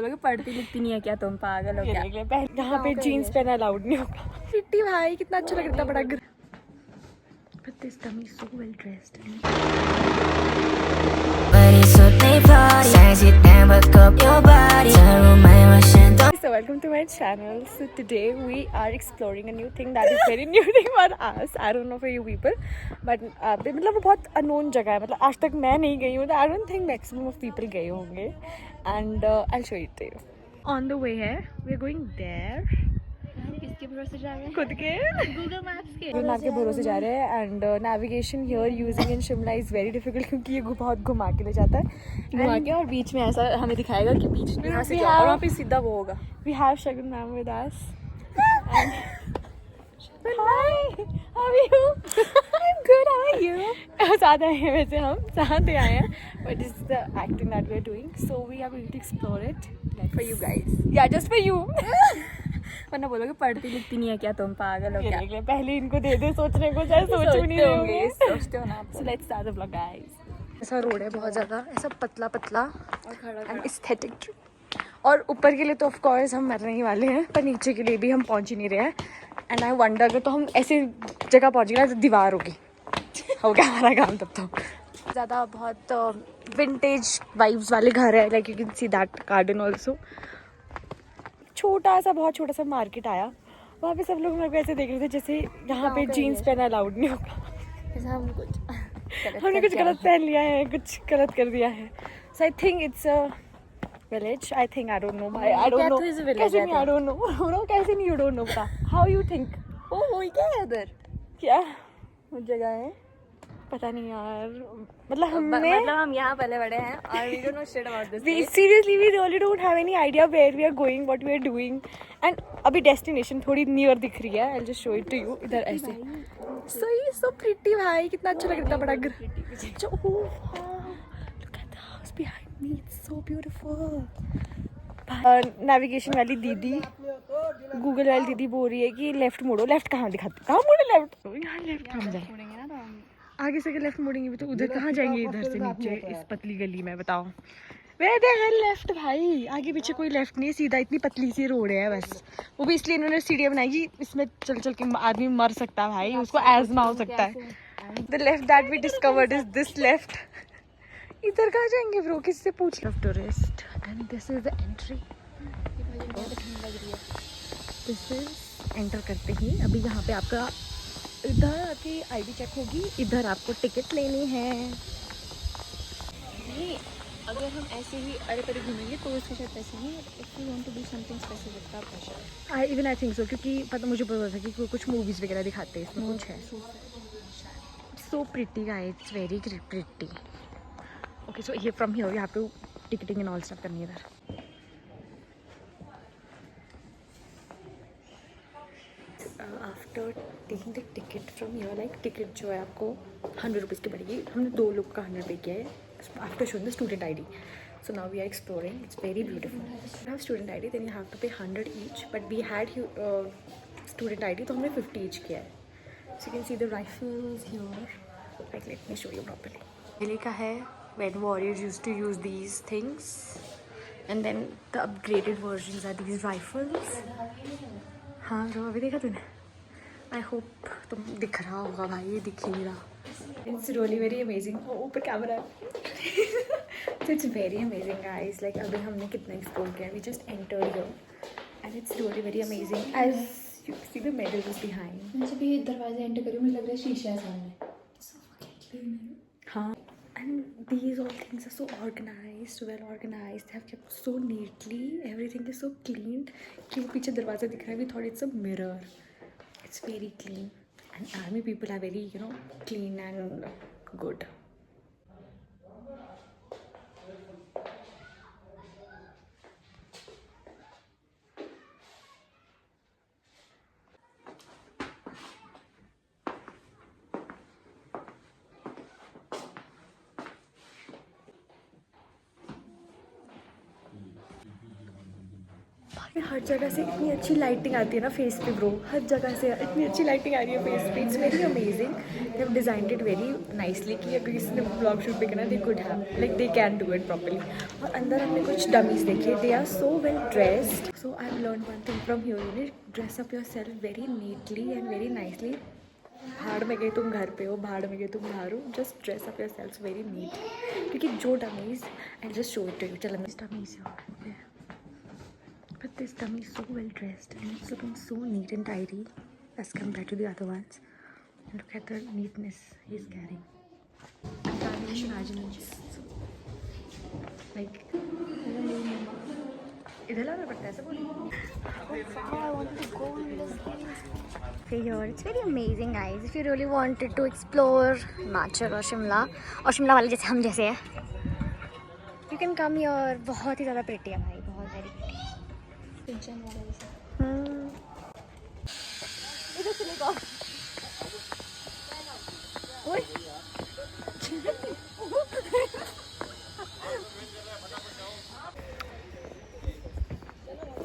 बोलोगे पढ़ती लिखती नहीं है क्या तुम, पागल हो क्या? यहाँ पे जीन्स पहना अलाउड नहीं होगा। पिट्टी भाई कितना अच्छा लग रहा था, बड़ा But this dummy is so well dressed. So welcome to my channel. So today we are exploring a new thing that is very new thing for us. I don't know for you people, but मतलब वो बहुत unknown जगह है. मतलब आज तक मैं नहीं गई हूँ. I don't think maximum of people गए होंगे. And I'll show it to you. On the way है, we're going there. किसके भरोसे जा रहे हैं? खुद के गूगल मैप्स के। गूगल मैप के भरोसे जा रहे हैं. And navigation here using in Shimla is very difficult क्योंकि ये बहुत घुमा के ले जाता है. घुमा के और बीच में ऐसा हमें दिखाएगा कि बीच में यहाँ से We जाओ और have- वहाँ पे सीधा वो होगा. We have Shagun ma'am with us. Hi, how are you? I'm good. How are you? साथ आए हैं वैसे हम साथ ही आए हैं. But this is the acting that we are doing. So we are going to explore it. Like for you guys. Yeah, just for you. वरना बोलोगे पढ़ती लिखती नहीं है क्या तुम, पागल हो क्या? पहले इनको दे दे सोचने को, चाहे सोच भी नहीं होंगे. सोचते हो ना आप. So let's start the vlog, guys. ऐसा रोड है बहुत ज़्यादा, ऐसा पतला पतला और खड़ा एंड एस्थेटिक. और ऊपर के लिए तो ऑफ कोर्स हम मरने ही वाले हैं, पर नीचे के लिए भी हम पहुंच ही नहीं रहे हैं. एंड आई वंडर अगर तो हम ऐसी जगह पहुंचेंगे ना दीवार होगी, हो गया हमारा काम तब तो. ज़्यादा बहुत विंटेज वाइब्स वाले घर है. Like you can see that garden also. छोटा सा, बहुत छोटा सा मार्केट आया. वहाँ पे सब लोग मेरे को ऐसे देख रहे थे जैसे यहाँ पे जीन्स पहना अलाउड नहीं होगा. ऐसा हम कुछ हमने कुछ गलत पहन लिया है, कुछ गलत कर दिया है. So I think it's a village. I think I don't know. I don't know कैसे नहीं. आई डोंट नो कैसे नहीं. You don't know. बता हाउ यू थिंक. ओ वो क्या है उधर? क्या वो जगह है पता नहीं यार. मतलब हमने मतलब हम यहाँ पहले बड़े हैं और we don't know shit about this place. Seriously we really don't have any idea where we are going, what we are doing. And अभी डेस्टिनेशन थोड़ी नियर दिख रही है. I will just show it to you. इधर ऐसे सही. So pretty भाई कितना अच्छा लग रहा था, बड़ा look at the house behind me. It's so beautiful. Navigation वाली दीदी, गूगल वाली दीदी बोल रही है कि लेफ्ट मोड़ो. लेफ्ट कहाँ दिखाती, कहाँ मोड़े लेफ्ट? यहाँ लेफ्ट कहाँ जाए? मुड़ेंगे ना तो हम आगे से लेफ्ट मुड़ेंगे भी तो उधर कहाँ जाएंगे? इधर से नीचे इस पतली गली में. बताओ वे देयर लेफ्ट भाई. आगे पीछे कोई लेफ्ट नहीं है, सीधा इतनी पतली सी रोड है बस. वो भी इसलिए इन्होंने सीढ़ियाँ बनाई कि इसमें चल चल के आदमी मर सकता है भाई, उसको एजमा हो सकता है. The left that we discovered is this left. इधर कहाँ जाएंगे ब्रो? किससे पूछ लो. Tourist. And this is the entry. This is enter करते ही अभी यहाँ पे आपका इधर आपकी आईडी चेक होगी. इधर आपको टिकट लेनी है. नहीं, अगर हम ऐसे ही अरे परे घूमेंगे तो इसके साथ पैसे नहीं. If you want to do something specific का प्रेशर. आई थिंक सो क्योंकि पता मुझे पता था कि कुछ मूवीज़ वगैरह दिखाते हैं इसमें कुछ है. So pretty guys, it's very pretty. Okay so ये from here you have to ticketing and all stuff करनी है इधर. After taking the ticket from here, like ticket जो है आपको 100 रुपीज़ की पड़ेगी. हमने 2 लोग का 100 पे किया है. After showing the student ID. So now we are exploring. It's very beautiful. If you have student ID, then you have to pay 100 each. But we had student ID, तो हमने 50 each किया है. So you can see the rifles here. Like let me show you properly. Delhi का है when warriors used to use these things, and then the upgraded versions are these rifles. हाँ तो अभी देखा तूने? आई होप तुम दिख रहा होगा भाई. ये दिख ही नहीं रहा. It's really very amazing. ऊपर कैमरा तो it's very amazing guys. Like अभी हमने कितना एक्सप्लोर किया. We just entered here and it's really very amazing. As you see the medal is behind. मैं जब ये दरवाजे एंटर करी मुझे लग रहा है शीशा है सामने. हाँ. And these all things are so organized, well organized. They have kept so neatly. Everything is so clean. कि वो पीछे दरवाज़ा दिख रहा है. We thought it's a mirror. It's very clean. And army people are very, you know, clean and good. हर जगह से इतनी अच्छी लाइटिंग आती है ना फेस पे ब्रो. हर जगह से इतनी अच्छी लाइटिंग आ रही है फेस पे. It's very amazing. They have designed it very nicely कि अगर किसी ने ब्लॉग शूट भी करना they could have like they can do it properly. और अंदर हमने कुछ डमीज देखे. They are so well dressed. So I have learn one thing from here. You need dress up your self very neatly and very nicely. भाड़ में गए तुम घर पे हो, भाड़ में गए तुम बाहर हो. Just dress up your self very neat. क्योंकि जो dummies I just show it to you. चल dummies but this dummy is so well dressed and it's looking so neat and tidy as compared to the other ones. And look at the neatness he's carrying. I can't even imagine it. Like इधर लाना पड़ता है ऐसा बोलिए. I want to go on this thing. Okay, here it's very amazing, guys. If you really wanted to explore Himachal or Shimla वाले जैसे हम जैसे हैं, you can come here. बहुत ही ज़्यादा pretty है भाई, बहुत very pretty. पिंचन वाला जैसा. इधर चले जाओ. ओए.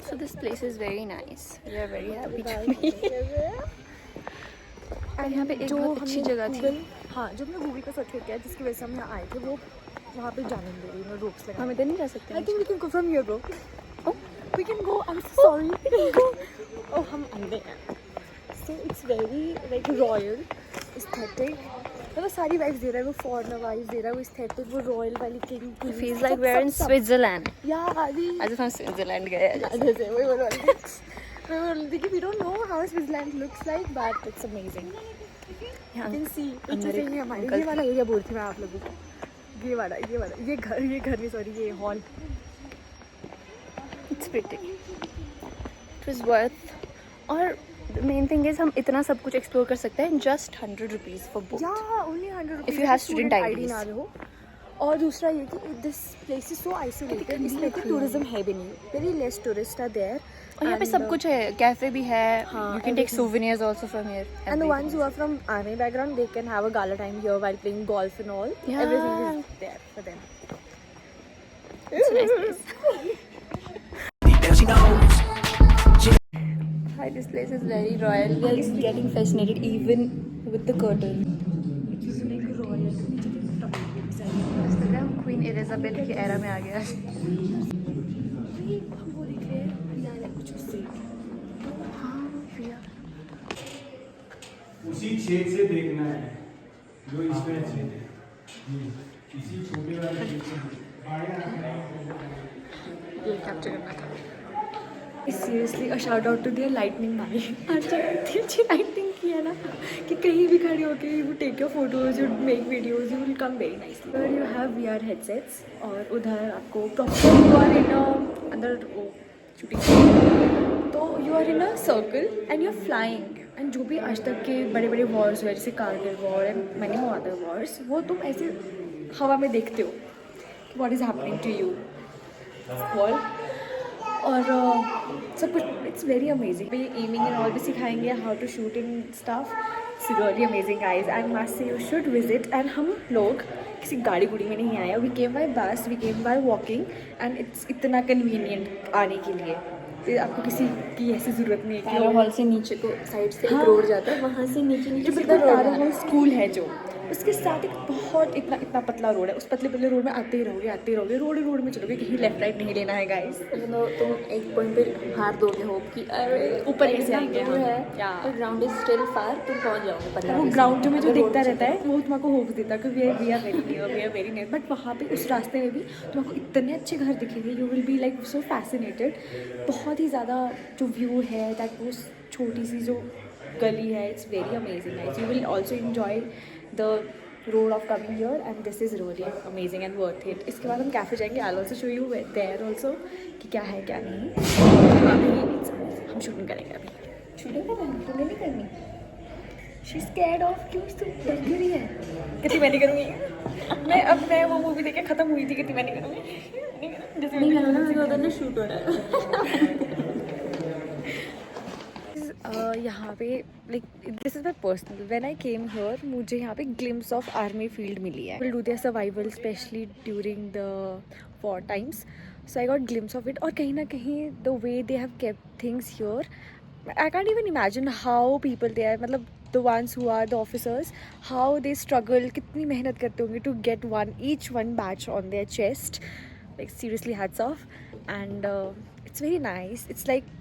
So this place is very nice. We are very happy to be. और यहाँ पे एक बहुत अच्छी जगह थी. हाँ, जो हमने गूगल पे सर्च किया जिसकी वजह से हम यहाँ आए थे, वो वहाँ पे जाने नहीं दे रही. उन्होंने रोक्स लगा. हम इधर नहीं जा सकते. I think we can go from here, bro. Oh, we can go. I'm so sorry. We can go. Oh, हम अंधे हैं. So it's very like royal, aesthetic. मतलब सारी वाइब्स दे रहा है वो. फॉरेनर वाइब्स दे रहा है वो. एस्थेटिक वो रॉयल वाली king. It feels like we're in Switzerland. Yeah, अभी आज हम स्विट्जरलैंड गए हैं. जैसे वही बोल रही थी. मैं बोल रही थी कि we don't know how Switzerland looks like, but it's amazing. You can see. पीछे से ये हमारी ये वाला एरिया बोल थी मैं आप लोगों को. ये वाला ये घर नहीं सॉरी ये hall. It's pretty. It was worth. और मेन थिंग इज हम इतना सब कुछ एक्सप्लोर कर सकते हैं just 100 rupees for both. Yeah, only 100 rupees. If you have student IDs. ना रहे हो. और दूसरा ये कि this place is so isolated. इसमें कोई टूरिज्म है भी नहीं. Very less tourists are there. और यहाँ पे सब कुछ है. कैफे भी है. हाँ, You can take souvenirs also from here. And the ones who are from army background, they can have a gala time here while playing golf and all. Yeah. Everything is there for them. It's a nice place. Hi, this place is very royal. We are getting fascinated even with the curtain. It is like royal. Instagram Queen Elizabeth की era में आ गया. हम वो देख रहे हैं या कुछ उससे. उसी छेद से देखना है जो इसमें छेद है. इसी छोटे वाले छेद से ये कैप्चर करना था. Seriously a shout out to their lightning भाई. आज इतनी अच्छी लाइटनिंग की है ना कि कहीं भी खड़े होके you take your photos, you make videos, you will come very nicely. अगर यू हैव VR हेडसेट्स और उधर आपको प्रॉपर यू आर इन अंदर शूटिंग तो you are in a circle and you are flying. And जो भी आज तक के बड़े बड़े वॉर्स हुए जैसे Kargil war and many more other wars, वो तुम ऐसे हवा में देखते हो what is happening to you wall. और सब कुछ इट्स वेरी अमेजिंग. ये एमिंग एंड ऑल भी सिखाएंगे how to shoot in stuff. It's really amazing guys. I must say you should visit. And हम लोग किसी गाड़ी गुड़ी में नहीं आए. We came by bus, we came by walking and it's इतना कन्वीनियंट आने के लिए. आपको किसी की ऐसी ज़रूरत नहीं है कि हॉल से नीचे को साइड से हाँ, एक रोड जाता है. वहाँ से नीचे जो सीधा बिल्कुल रोड तारा है. हॉल स्कूल है जो उसके साथ एक बहुत इतना पतला रोड है. उस पतले रोड में आते ही रहोगे रोड में चलोगे. कहीं लेफ्ट राइट नहीं लेना है गाइस. तुम एक पॉइंट पे हार दोगे होप कि अरे ऊपर कैसे आएंगे हम. है. ग्राउंड इज स्टिल फार. तुम पहुँच जाओगे 15. वो ग्राउंड में जो दिखता रहता है वो तुमको होप देता है कि we are very near. But वहाँ पे उस रास्ते में भी तुमको इतने अच्छे घर दिखेंगे. You will be like so fascinated. बहुत ही ज़्यादा जो व्यू है दैट वो छोटी सी जो गली है. It's very amazing guys. You will also enjoy the road of coming here and this is really amazing and worth it. इसके बाद हम कैफ़े जाएंगे. I also show you there also कि क्या है क्या नहीं. अभी हम शूटिंग करेंगे. अभी शूटिंग तुमने नहीं करनी. She scared of. क्यों डर रही है. कितनी मैं नहीं करूँगी. मैं वो मूवी देख के ख़त्म हुई थी. कितनी मैं नहीं करूँगी. नहीं करना ना शूट हो रहा है. यहाँ पे like this is my personal. When I came here मुझे यहाँ पे ग्लिम्स ऑफ आर्मी फील्ड मिली है. Will do their survival specially during the war times. So I got glimpse of it. और कहीं ना कहीं the way they have kept things here I can't even imagine how people they are. मतलब the ones who are the officers, how they struggle, कितनी मेहनत करते होंगे to get each one badge on their chest. Like seriously, hats off. And it's very nice. It's like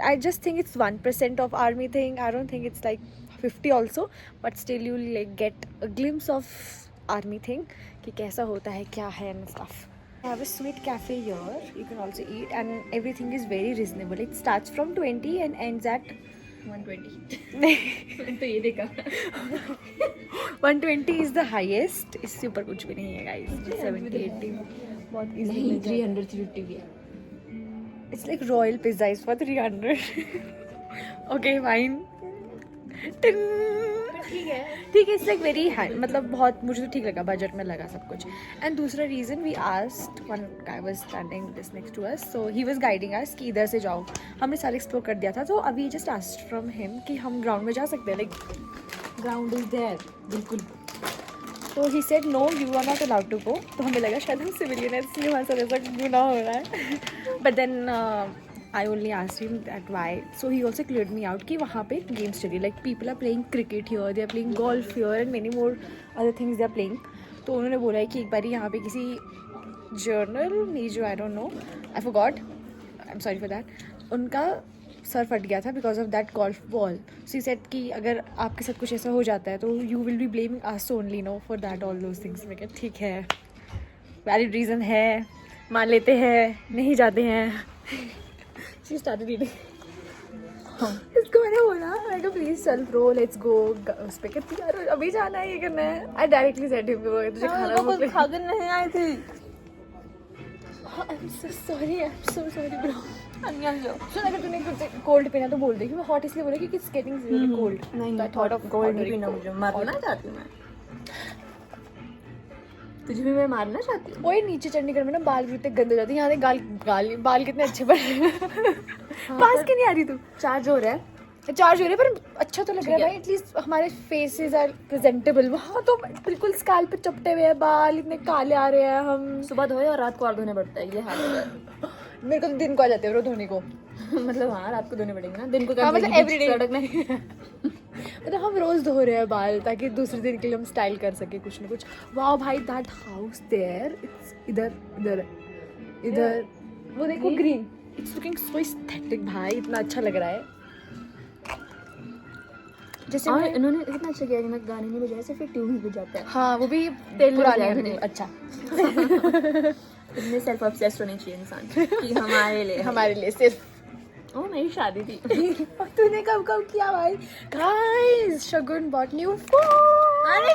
I just think it's 1% of army thing. I don't think it's like 50 also, but still you like get a glimpse of army thing कि कैसा होता है, क्या है and stuff. I have a sweet cafe here. You can also eat, and everything is very reasonable. It starts from 20 and ends at 120 तो ये देखा 120 is the highest. इससे ऊपर कुछ भी नहीं है guys. 70 80 बहुत easily मिल जाता है. 300 350 भी है. It's like royal pizza is for 300. Okay, fine. ठीक है. ठीक है, इट्स लाइक वेरी हाई, मतलब बहुत मुझे तो ठीक लगा, बजट में लगा सब कुछ. एंड दूसरा reason we asked, one guy was standing this next to us, so he was guiding us कि इधर से जाओ. हमने सारा एक्सप्लोर कर दिया था, तो अभी जस्ट आस्क्ड फ्रॉम हिम कि हम ग्राउंड में जा सकते हैं, लाइक ग्राउंड इज देयर. बिल्कुल. तो he said no, you are not allowed to go. तो हमें लगा शायद हम सिविलियन है, इसलिए हमारे साथ ऐसा गुनाह हो रहा है. But then I only asked him that why. So he also cleared me out कि वहाँ पे games चली, like people are playing cricket here, they are playing golf here and many more other things they are playing. तो उन्होंने बोला है कि एक बार यहाँ पे किसी journal major, I don't know, I forgot, I'm sorry for that, उनका सर फट गया था because of that golf ball. So he said कि अगर आपके साथ कुछ ऐसा हो जाता है तो you will be blaming us only, no, for that all those things. मैं कहा ठीक है, valid reason है, मान लेते हैं, नहीं जाते हैं. She started reading. इसको मैंने बोला, मैं कहा प्लीज चल ब्रो, लेट्स गो. उस पे कहती यार अभी जाना है, ये करना है. आई डायरेक्टली सेड हिम तुझे खाना भूख लगी. खाकर नहीं आई थी. I am so sorry, I am so sorry bro. Anjan जो सुन, अगर तूने कुछ कोल्ड पीना तो बोल दे कि मैं हॉट इसलिए बोला क्योंकि इट्स गेटिंग रियली कोल्ड. नहीं, थॉट ऑफ गोल्ड नहीं पीना मुझे. मारना चाहती हूँ मैं तुझे भी. मैं मारना चाहती हूँ. ओए नीचे चंडीगढ़ में ना बाल भी इतने गंदे हो जाते हैं, यहाँ देख बाल कितने अच्छे बने. पास क्यों नहीं आ रही तू? चार्ज हो रहा है. चार्ज हो रहे पर अच्छा तो लग रहा है भाई. एटलीस्ट हमारे फेसेस आर प्रेजेंटेबल. वहाँ तो बिल्कुल स्कैल पे चपटे हुए हैं बाल, इतने काले आ रहे हैं. हम सुबह धोए और रात को और धोने पड़ता है, ये हाल है. मेरे को तो दिन को आ जाते हैं धोने को. मतलब हाँ, रात को धोने पड़ेंगे ना, दिन को हाँ, मतलब everyday. सड़क नहीं. मतलब हम रोज धो रहे हैं बाल ताकि दूसरे दिन के लिए हम स्टाइल कर सके कुछ ना कुछ. वाओ भाई, दैट हाउस देयर, इट्स इधर वो देखो green. It's looking so aesthetic भाई, इतना अच्छा लग रहा है. जैसे और इन्होंने इतना अच्छा किया कि मैं गाने नहीं बजाया, सिर्फ एक ट्यून ही बजाता है. हाँ, वो भी तेल पुराने नहीं. अच्छा. इतने सेल्फ ऑब्सेस्ड होने चाहिए इंसान कि हमारे लिए सिर्फ. ओ मेरी शादी थी. तूने कब किया भाई? गाइस, शगुन बॉट न्यू फोन.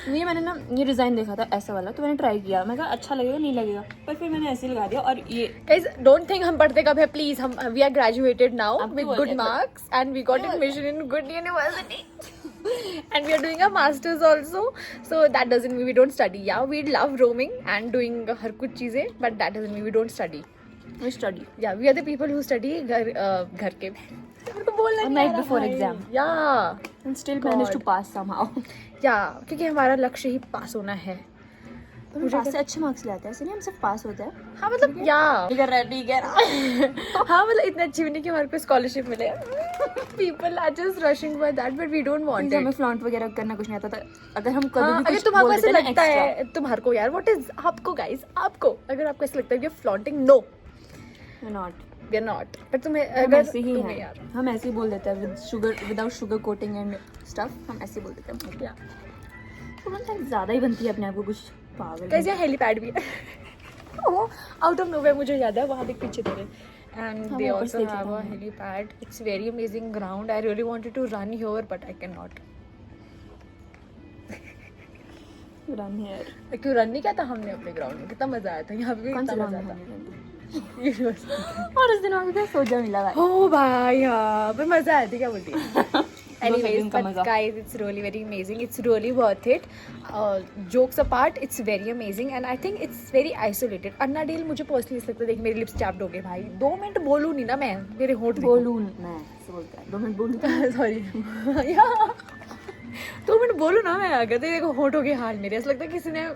ये मैंने ना ये डिज़ाइन देखा था ऐसा वाला, तो मैंने ट्राई किया. मैं कहा अच्छा लगेगा नहीं लगेगा, पर फिर मैंने ऐसे लगा दिया. और ये गाइस, डोंट थिंक हम पढ़ते कब है प्लीज. हम वी आर ग्रेजुएटेड नाउ अब विद तो good whatever. Marks and we got admission in good university. And we are doing our masters also, so that doesn't mean we don't study. Yeah, we love roaming and doing हर कुछ चीजें, but that doesn't mean we don't study. we study. Yeah, we are the people who study घर के. तो बोलना A नहीं night आ रहा before भाई. exam. Yeah, And still managed to pass somehow. yeah, क्योंकि हमारा लक्ष्य ही पास होना है. तो हम पास से अच्छे मार्क्स लाते हैं, ऐसे नहीं हम सिर्फ पास होते हैं. हाँ मतलब या ठीक है. हाँ मतलब इतना अच्छी भी नहीं कि हमारे को स्कॉलरशिप मिले. People are just rushing for that, but we don't want हमें it. फ्लॉन्ट वगैरह करना कुछ नहीं आता था. अगर हम कभी हाँ, भी अगर कुछ तुम्हारे बोल ऐसा देते हैं ना लगता extra, है तुम्हारे को यार, व्हाट इज आपको गाइस, आपको अगर आपको ऐसा लगता है कि flaunting, no we're not. We are not. पर तुम्हें हम अगर ऐसे ही तुम्हें हैं. यार हम ऐसे ही बोल देते हैं without sugar coating and stuff. हम ऐसे ही बोल देते हैं. या तो मतलब ज़्यादा ही बनती है अपने आप को कुछ पागल. गाइस, यहाँ हेलीपैड भी है. आउट ऑफ नोवेयर मुझे याद है, वहाँ देख पीछे तेरे. एंड हाँ, दे वो आल्सो ऊपर से हैव अ देखा helipad. It's very amazing ground. I really wanted to run here but I can not. Run here. क्यों रन नहीं किया था हमने अपने ग्राउंड में? कितना मजा आया था. यहाँ पे भी कौन सा कितना रन मजा है? आता. और उस दिन हमें सोजा मिला भाई. ओ भाई हाँ, पर मजा आया था. क्या बोलती है? Anyways, दिन का but मजा. guys, it's really very amazing. It's really worth it. Jokes apart, it's very amazing and I think it's very isolated. Annandale मुझे पर्सनली लगता है, देख मेरे लिप्स चैप्ड हो गए भाई. 2 मिनट बोलूँ नहीं ना मैं, मेरे होंठ बोलूँ मैं ऐसे बोलता है. 2 मिनट बोलूँ. सॉरी. 2 मिनट बोलूँ ना मैं, अगर देखो होंठ हो गए हाल मेरे. ऐसा लगता है किसी ने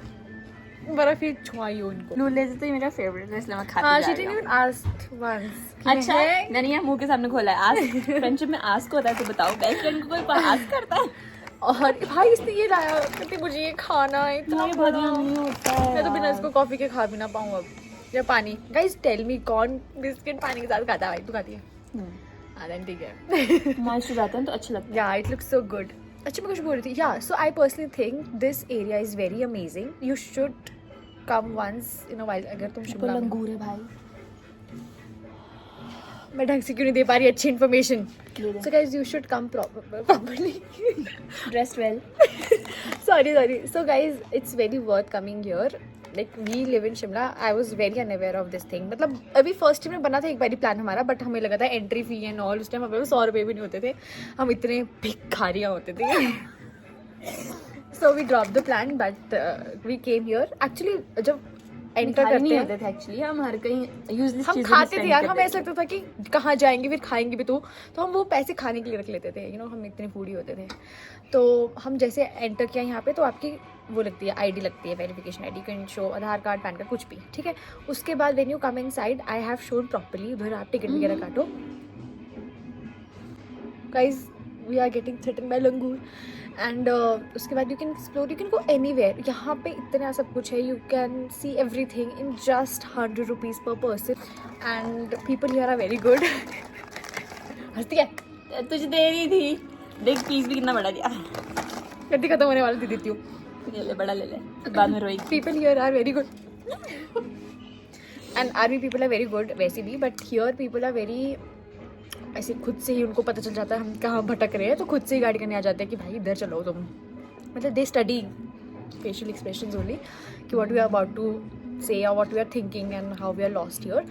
बर्फ ही छुआई हो उनको। लूले से तो ये मेरा फेवरेट है इसलिए मैं खाती हाँ, जा she रही didn't हूँ। even ask once. अच्छा मैंने यहाँ मुंह के सामने खोला है। आस्क फ्रेंडशिप में आस्क होता है तो बताओ, बेस्ट फ्रेंड को कोई आस्क करता है? और भाई इसने ये लाया, कहती मुझे ये खाना है इतना बहुत बड़ा। यम्मी होता है। मैं तो बिना इसको कॉफी के खा भी ना पाऊँ अब, या पानी। गाइस टेल मी कौन बिस्किट पानी के साथ खाता है? भाई तू खाती है? हाँ देन ठीक है। मॉइस्चर रहता है तो अच्छा लगता है। या इट लुक्स सो गुड। अच्छा मैं कुछ बोल रही थी, या so I personally think this area is very amazing, you should come once in a while. अगर तुम शिमला में- लंगूर है भाई। मैं ढंग से क्यों नहीं दे पा रही अच्छी इन्फॉर्मेशन? ले ले। So guys you should come properly. Dressed well. sorry, so guys it's very worth coming here. Like we live in Shimla. I was very unaware of this thing. मतलब अभी फर्स्ट टाइम में बना था एक बारी plan हमारा, but हमें लगा था एंट्री फी एंड ऑल, उस टाइम हमें 100 रुपये भी नहीं होते थे, हम इतने भिखारियाँ होते थे। So we dropped the plan, but we came here. Actually जब एंटर करते नहीं हैं होते थे एक्चुअली, हम हर कहीं यूजलेस हम खाते थे यार, हमें ऐसा लगता था कि कहाँ जाएंगे फिर खाएंगे भी, तो हम वो पैसे खाने के लिए रख लेते थे, हम इतने फूडी होते थे। तो हम जैसे एंटर किया यहाँ पे, तो आपकी वो लगती है आईडी लगती है, verification ID, can show Aadhaar card, PAN card, कुछ भी, ठीक है। उसके बाद when you come inside, I have shown properly, उधर आप टिकट वगैरह काटो। Guys we are getting threaten by langur and उसके बाद you can explore, you can go anywhere. यहाँ पे इतना सब कुछ है, you can see everything in just 100 rupees per person and people here are very good. हंसती है, तुझे दे रही थी, देख पीस भी कितना बड़ा दिया। गड्डी खत्म होने वाली दे देती हूँ। ले ले, बड़ा ले ले, बाद में रोएगी। People here are very good and army people are very good वैसे भी, but here people are very ऐसे खुद से ही उनको पता चल जाता है हम कहाँ भटक रहे हैं, तो खुद से ही गाड़ी करने आ जाते हैं कि भाई इधर चलो तुम। मतलब they study facial expressions only कि what we are about to say और what we are thinking and how we are lost here.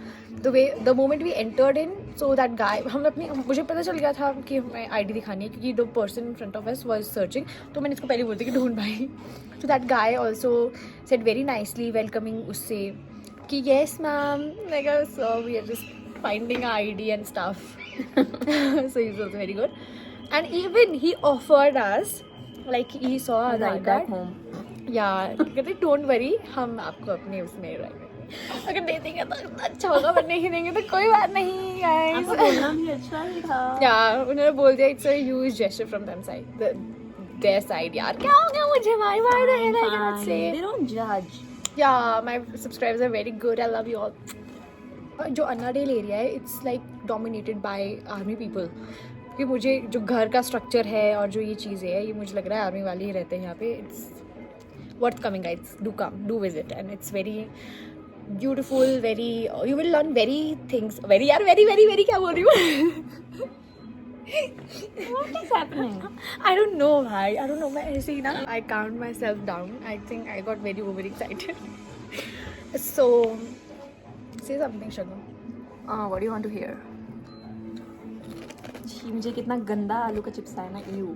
The moment we entered in, so that guy, हम अपनी, मुझे पता चल गया था कि हमें आईडी दिखानी है क्योंकि the person in front of us was searching, तो मैंने इसको पहले बोलती कि ढूंढ भाई। तो that guy also said very nicely welcoming उससे कि yes ma'am, like so we are just finding our ID and stuff. So he's also very good. And even he offered us, like he saw our Ride Aadhaar back card. home. Yeah, कहते don't worry, हम आपको अपने उसमें ride अगर दे देंगे तो अच्छा होगा, पर नहीं देंगे तो कोई बात नहीं guys. आपको बोलना भी अच्छा ही था। Yeah, उन्होंने बोल दिया it's a huge gesture from them side, their side. यार क्या हो गया मुझे भाई, why the hell I cannot say. They don't judge. Yeah, my subscribers are very good. I love you all. जो अन्नाडेल एरिया है, it's like dominated by army people, क्योंकि मुझे जो घर का स्ट्रक्चर है और जो ये चीज़ें है, ये मुझे लग रहा है आर्मी वाले ही रहते हैं यहाँ पे। It's worth coming guys, do come, do visit and it's very beautiful, very, you will learn very things, very यार वेरी वेरी वेरी क्या बोल रही हूँ। What is happening? I don't know भाई, I don't know, मैं ऐसे ही ना, I calmed myself down. I think I got very over excited. So say something, Shagum. What do you want to hear? छी, मुझे कितना गंदा आलू का चिप्स आया ना, you.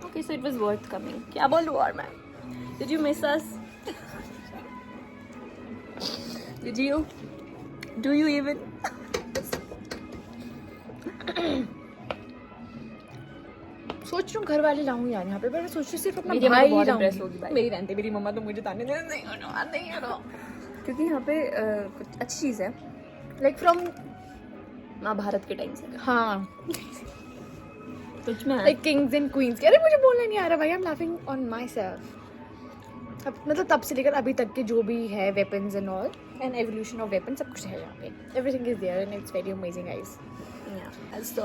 Okay, so it was worth coming. क्या बोलूँ और मैं? Did you miss us? Did you? Do you even? सोच रही हूँ घर वाले लाऊं यार यहाँ पे, पर मैं सोच रही हूँ सिर्फ अपना मेरी भाई बहुत लाऊंगी। impress होगी भाई। मेरी रहते, मेरी मम्मा तो मुझे ताने दे नहीं करो। क्योंकि यहाँ पे कुछ अच्छी चीज़ है, लाइक फ्रॉम, महाभारत के टाइम से हाँ, कुछ में है। Like Kings and queen's. अरे मुझे बोलना नहीं आ रहा भाई, I am laughing on my self. मतलब तब से लेकर अभी तक के जो भी है weapons and all and evolution of weapon, सब कुछ है यहाँ पे, everything is there and it's very amazing guys. So,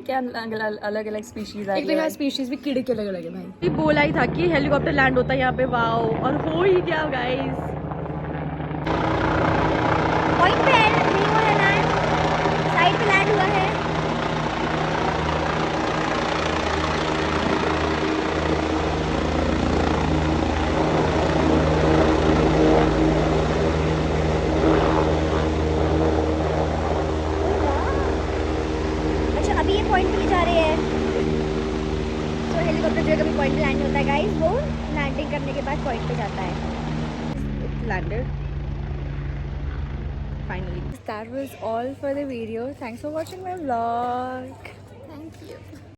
क्या अलग अलग स्पीशीज आ एक रही तो यहाँ है। स्पीशीज भी कीड़े के अलग अलग है भाई। ये बोला ही था कि हेलीकॉप्टर लैंड होता है यहाँ पे, वाओ, और हो ही गया गाइस। पॉइंट पे नहीं हुआ है लैंड, साइड पे लैंड हुआ है। अच्छा अभी ये पॉइंट पे ले जा रहे हैं, तो हेलीकॉप्टर जो है कभी पॉइंट पे लैंड होता है गाइस, वो लैंडिंग करने के बाद पॉइंट पे जाता है। Landed finally. That was all for the video. Thanks for watching my vlog. Thank you.